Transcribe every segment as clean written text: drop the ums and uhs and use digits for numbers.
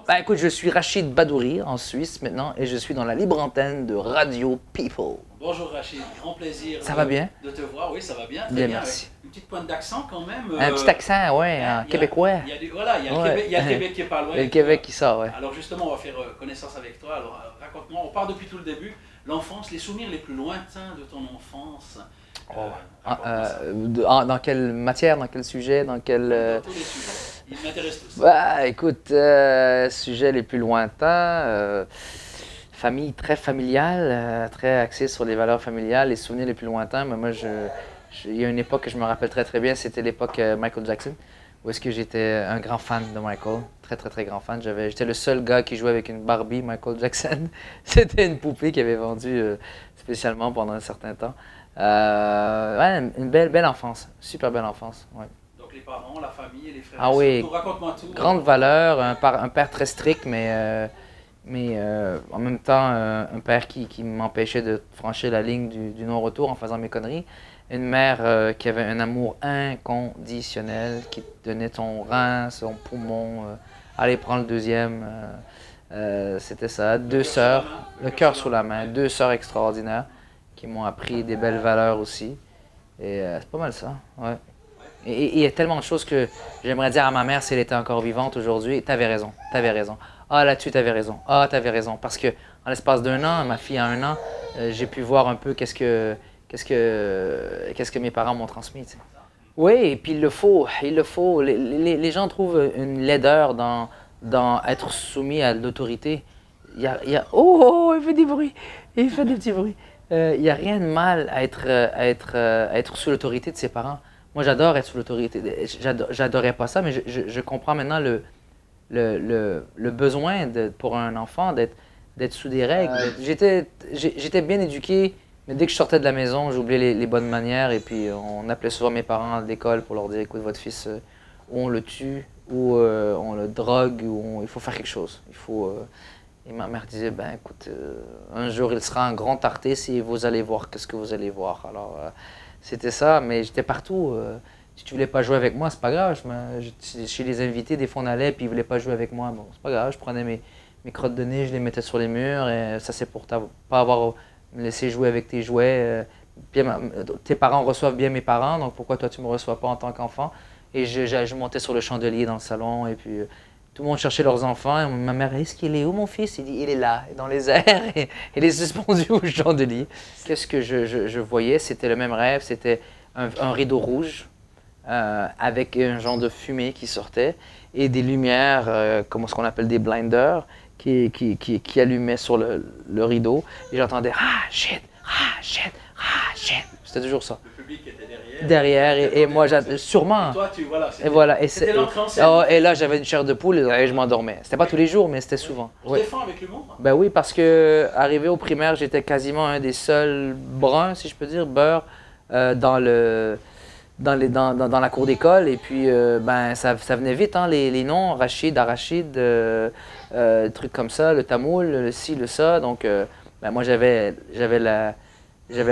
Bah écoute, je suis Rachid Badouri en Suisse maintenant et je suis dans la libre antenne de Radio People. Bonjour Rachid, grand plaisir Ça va bien? de te voir. Oui, ça va bien. Très Bien, bien, merci. avec une petite pointe d'accent quand même. Un petit accent, ouais, québécois. Voilà, il y a Ouais. le Québec qui est pas loin. Il y a le Québec qui sort, ouais. Alors justement, on va faire connaissance avec toi. Alors raconte-moi, on part depuis tout le début. L'enfance, les souvenirs les plus lointains de ton enfance. Dans quelle matière, dans quel sujet, dans quel... Dans tous les sujets. Ils m'intéressent tous. Bah écoute, sujets les plus lointains, famille très familiale, très axée sur les valeurs familiales, les souvenirs les plus lointains. Mais moi, il y a une époque que je me rappelle très très bien, c'était l'époque Michael Jackson, où est-ce que j'étais un grand fan de Michael, très très très grand fan. J'étais le seul gars qui jouait avec une Barbie Michael Jackson. C'était une poupée qu'il avait vendue spécialement pendant un certain temps. Ouais, une belle enfance, super belle enfance. Ouais. Donc les parents, la famille, les frères. Ah oui, raconte-moi tout. grande valeur, un père très strict, mais en même temps un père qui m'empêchait de franchir la ligne du non-retour en faisant mes conneries. Une mère qui avait un amour inconditionnel, qui te donnait son rein, son poumon, allez prendre le deuxième. C'était ça. Deux sœurs, le cœur sous la main, deux sœurs extraordinaires qui m'ont appris des belles valeurs aussi. Et c'est pas mal ça, ouais. Et il y a tellement de choses que j'aimerais dire à ma mère si elle était encore vivante aujourd'hui. T'avais raison, t'avais raison. Ah, là-dessus, t'avais raison. Ah, t'avais raison. Parce que en l'espace d'un an, ma fille a 1 an, j'ai pu voir un peu qu'est-ce que mes parents m'ont transmis. Tu sais. Oui, et puis il le faut, il le faut. Les gens trouvent une laideur dans être soumis à l'autorité. Oh, il fait des bruits, il fait des petits bruits. Il n'y a rien de mal à être sous l'autorité de ses parents. Moi, j'adore être sous l'autorité. J'adorais pas ça, mais je comprends maintenant le besoin pour un enfant d'être sous des règles. J'étais bien éduqué, mais dès que je sortais de la maison, j'oubliais les bonnes manières. Et puis, on appelait souvent mes parents à l'école pour leur dire, écoute, votre fils, ou on le tue, ou on le drogue, ou il faut faire quelque chose. Et ma mère disait, ben écoute, un jour il sera un grand artiste et vous allez voir qu'est-ce que vous allez voir. Alors, c'était ça, mais j'étais partout. Si tu voulais pas jouer avec moi, c'est pas grave. Chez les invités, des fois on allait puis ils voulaient pas jouer avec moi. Bon, c'est pas grave, je prenais mes crottes de nez, je les mettais sur les murs et ça c'est pour pas avoir me laissé jouer avec tes jouets. Tes parents reçoivent bien mes parents, donc pourquoi toi tu me reçois pas en tant qu'enfant? Et je montais sur le chandelier dans le salon et puis tout le monde cherchait leurs enfants. Et ma mère, est-ce qu'il est où mon fils? Il dit, il est là, dans les airs, et il est suspendu au chandelier. Qu'est-ce que je voyais? C'était le même rêve, c'était un rideau rouge avec un genre de fumée qui sortait et des lumières, comme ce qu'on appelle des blinders, qui allumaient sur le rideau. Et j'entendais, ah shit, ah shit, ah shit. C'était toujours ça. Le public était derrière et moi sûrement. Et toi, et voilà c'était l'entrée en scène. Et là j'avais une chair de poule et je m'endormais. C'était pas tous les jours mais c'était souvent. On se défend avec l'humour. Ben oui, parce que arrivé au primaire, j'étais quasiment un des seuls bruns, si je peux dire, beurre dans la cour d'école. Et puis ben ça venait vite hein, les noms, Rachid, Arachid, trucs comme ça, le tamoul, le ci, le ça. Donc ben moi j'avais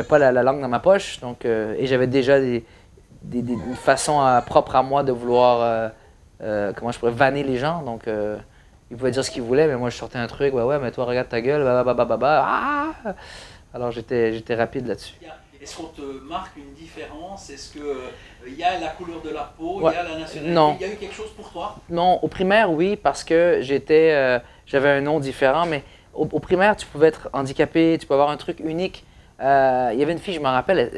pas la langue dans ma poche, donc, et j'avais déjà une façon propre à moi de vouloir, comment je pourrais vanner les gens, donc ils pouvaient dire ce qu'ils voulaient, mais moi je sortais un truc, ouais, mais toi regarde ta gueule, ah! Alors j'étais rapide là-dessus. Est-ce qu'on te marque une différence? Est-ce qu'il y a la couleur de la peau, ouais. Il y a la nationalité? Non. Il y a eu quelque chose pour toi? Non, au primaire oui, parce que j'avais un nom différent, mais au primaire tu pouvais être handicapé, tu pouvais avoir un truc unique. Il y avait une fille, je me rappelle,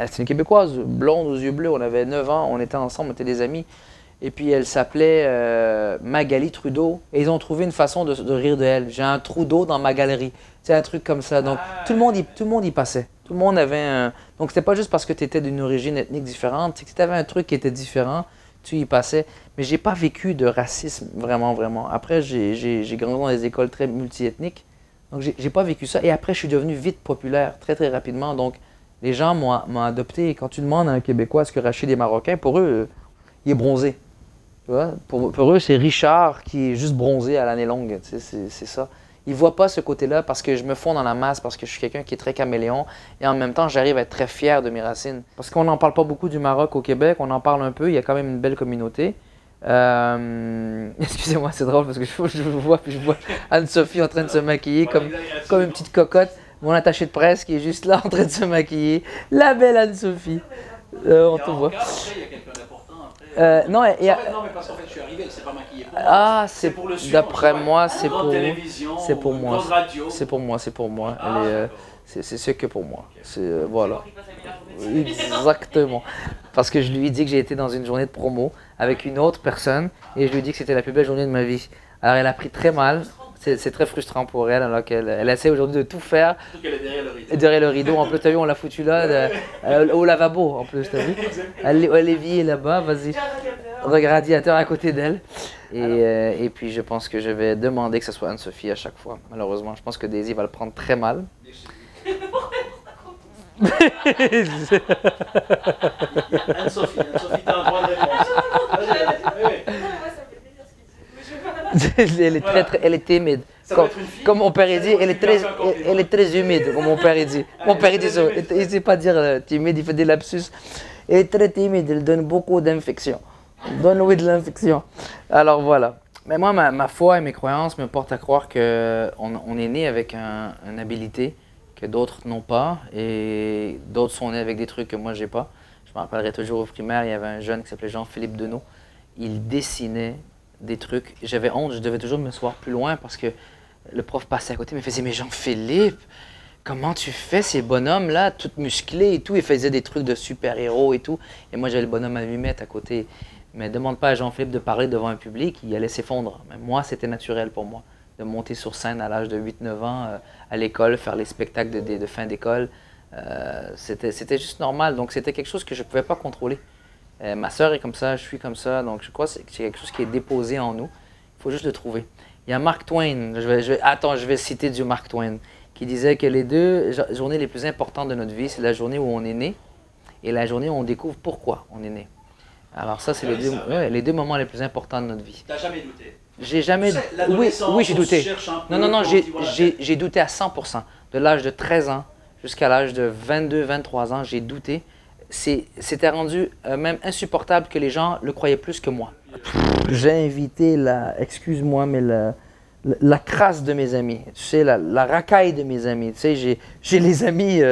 c'était une Québécoise, blonde aux yeux bleus, on avait 9 ans, on était ensemble, on était des amis. Et puis elle s'appelait Magali Trudeau. Et ils ont trouvé une façon de rire de elle. J'ai un trou d'eau dans ma galerie. C'est un truc comme ça. Donc tout le monde y passait. Tout le monde avait un... Donc c'était pas juste parce que tu étais d'une origine ethnique différente, c'est que si tu avais un truc qui était différent, tu y passais. Mais j'ai pas vécu de racisme, vraiment, vraiment. Après, j'ai grandi dans des écoles très multiethniques. Donc, j'ai pas vécu ça. Et après, je suis devenu vite populaire, très, très rapidement. Donc, les gens m'ont adopté. Et quand tu demandes à un Québécois est-ce que Rachid est marocain, pour eux, il est bronzé. Tu vois? Pour eux, c'est Richard qui est juste bronzé à l'année longue. Tu sais, c'est ça. Ils ne voient pas ce côté-là parce que je me fonds dans la masse, parce que je suis quelqu'un qui est très caméléon. Et en même temps, j'arrive à être très fier de mes racines. Parce qu'on n'en parle pas beaucoup du Maroc au Québec. On en parle un peu. Il y a quand même une belle communauté. Excusez-moi, c'est drôle parce que je vois Anne-Sophie en train de se maquiller comme une petite cocotte. Mon attaché de presse qui est juste là en train de se maquiller. La belle Anne-Sophie. On te voit. Après, il y a quelqu'un d'important. Après. Non, Non, mais parce qu'en fait, je suis arrivé, elle s'est pas maquillée pour moi. Ah, c'est pour le suivre. d'après moi, c'est grande pour télévision, c'est pour une moi. grande radio. C'est pour moi, c'est pour moi. Ah, d'accord. C'est que pour moi. C'est voilà. Exactement. Parce que je lui ai dit que j'ai été dans une journée de promo avec une autre personne et je lui ai dit que c'était la plus belle journée de ma vie. Alors elle a pris très mal. C'est très frustrant pour elle alors qu'elle essaie aujourd'hui de tout faire. Surtout qu'elle est derrière le rideau. Derrière le rideau, en plus, t'as vu, on l'a foutu là, au lavabo, en plus, t'as vu. Elle est vieille là-bas, vas-y. Radiateur à côté d'elle. Et puis, je pense que je vais demander que ce soit Anne-Sophie à chaque fois. Malheureusement, je pense que Daisy va le prendre très mal. Anne-Sophie, t'as un droit de réponse. Elle est timide. Comme mon père dit, elle est très humide, comme mon père dit. Mon père dit ça, il ne sait pas dire timide, il fait des lapsus. Elle est très timide, elle donne beaucoup d'infections. Donne-lui de l'infection. Alors voilà. Mais moi, ma foi et mes croyances me portent à croire qu'on est né avec une habilité que d'autres n'ont pas et d'autres sont nés avec des trucs que moi j'ai pas. Je me rappellerai toujours au primaire, il y avait un jeune qui s'appelait Jean-Philippe Deneau. Il dessinait des trucs. J'avais honte, je devais toujours me m'asseoir plus loin parce que le prof passait à côté et me faisait « Mais Jean-Philippe, comment tu fais ces bonhommes-là, tout musclés et tout ?» Il faisait des trucs de super-héros et tout. Et moi, j'avais le bonhomme à 8 mètres à côté. Mais demande pas à Jean-Philippe de parler devant un public, il allait s'effondrer. Mais moi, c'était naturel pour moi de monter sur scène à l'âge de 8-9 ans à l'école, faire les spectacles de fin d'école. C'était juste normal. Donc, c'était quelque chose que je ne pouvais pas contrôler. Ma sœur est comme ça, je suis comme ça. Donc, je crois que c'est quelque chose qui est déposé en nous. Il faut juste le trouver. Il y a Mark Twain, je vais citer du Mark Twain, qui disait que les deux journées les plus importantes de notre vie, c'est la journée où on est né et la journée où on découvre pourquoi on est né. Alors ça, c'est les deux moments les plus importants de notre vie. T'as jamais douté? J'ai jamais... Oui, j'ai douté. Non, j'ai douté à 100%. De l'âge de 13 ans jusqu'à l'âge de 22, 23 ans, j'ai douté. C'était rendu même insupportable que les gens le croyaient plus que moi. J'ai invité excuse-moi, mais la crasse de mes amis, tu sais, la racaille de mes amis. Tu sais, j'ai les amis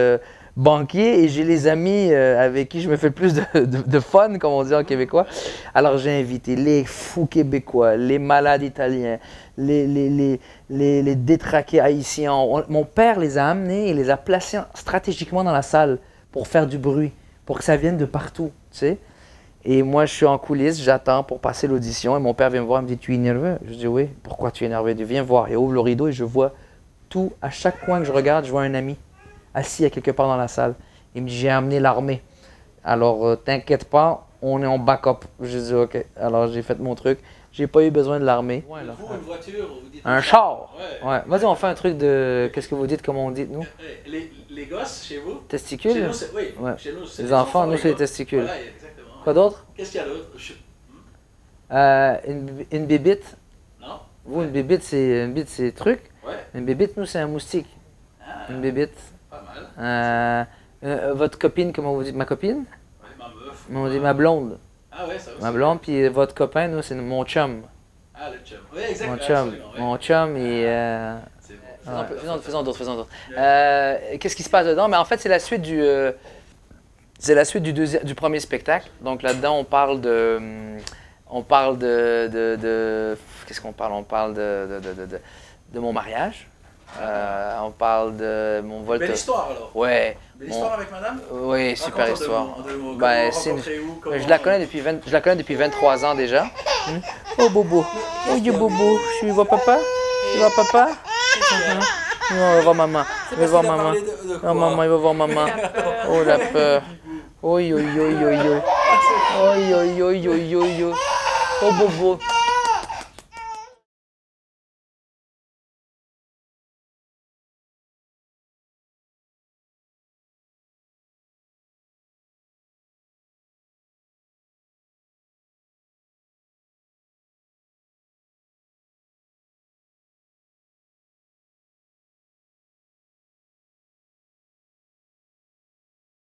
banquiers et j'ai les amis avec qui je me fais le plus de fun, comme on dit en québécois. Alors j'ai invité les fous québécois, les malades italiens, les détraqués haïtiens. Mon père les a amenés et les a placés stratégiquement dans la salle pour faire du bruit, pour que ça vienne de partout, tu sais. Et moi, je suis en coulisses, j'attends pour passer l'audition. Et mon père vient me voir, il me dit « Tu es nerveux ?» Je dis « Oui. » « Pourquoi tu es énervé ?» Il dit « Viens voir. » Et ouvre le rideau et je vois tout. À chaque coin que je regarde, je vois un ami assis à quelque part dans la salle. Il me dit « J'ai amené l'armée. Alors, t'inquiète pas, on est en backup. » Je dis « OK. » Alors, j'ai fait mon truc. J'ai pas eu besoin de l'armée. Vous, une voiture, vous dites un char. Ouais. Vas-y, on fait un truc de... Qu'est-ce que vous dites, comment on dit, nous? Les gosses, chez vous? Testicules? Chez nous, oui. Ouais. Chez nous, les enfants, nous, c'est les testicules. Voilà, exactement. Quoi d'autre? Qu'est-ce qu'il y a d'autre? Une bébite. Non. Vous, une bébite, c'est truc. Ouais. Une bébite, nous, c'est un moustique. Ah, une bébite. Pas mal. Votre copine, comment vous dites? Ma copine? Ouais, ma meuf. On dit ma blonde. Ah ouais, ça aussi. Ma blonde, puis votre copain, nous, c'est mon chum. Ah, le chum. Oui, exactement. Mon chum. Ouais. Mon chum, et... C'est bon. Faisons d'autres. Qu'est-ce qui se passe dedans? Mais en fait, c'est la suite du premier spectacle. Donc là-dedans, on parle de qu'est-ce qu'on parle? On parle de mon mariage. On parle de mon vol. Belle histoire alors. Ouais. Belle histoire avec madame? Oui, super histoire. Je la connais depuis 23 ans déjà. Oh Bobo. Oh Bobo. Tu vois papa? Tu vois papa? Il va voir maman. Il va voir maman. Oh maman, il va voir maman. Oh la peur. Oi. Oh Bobo.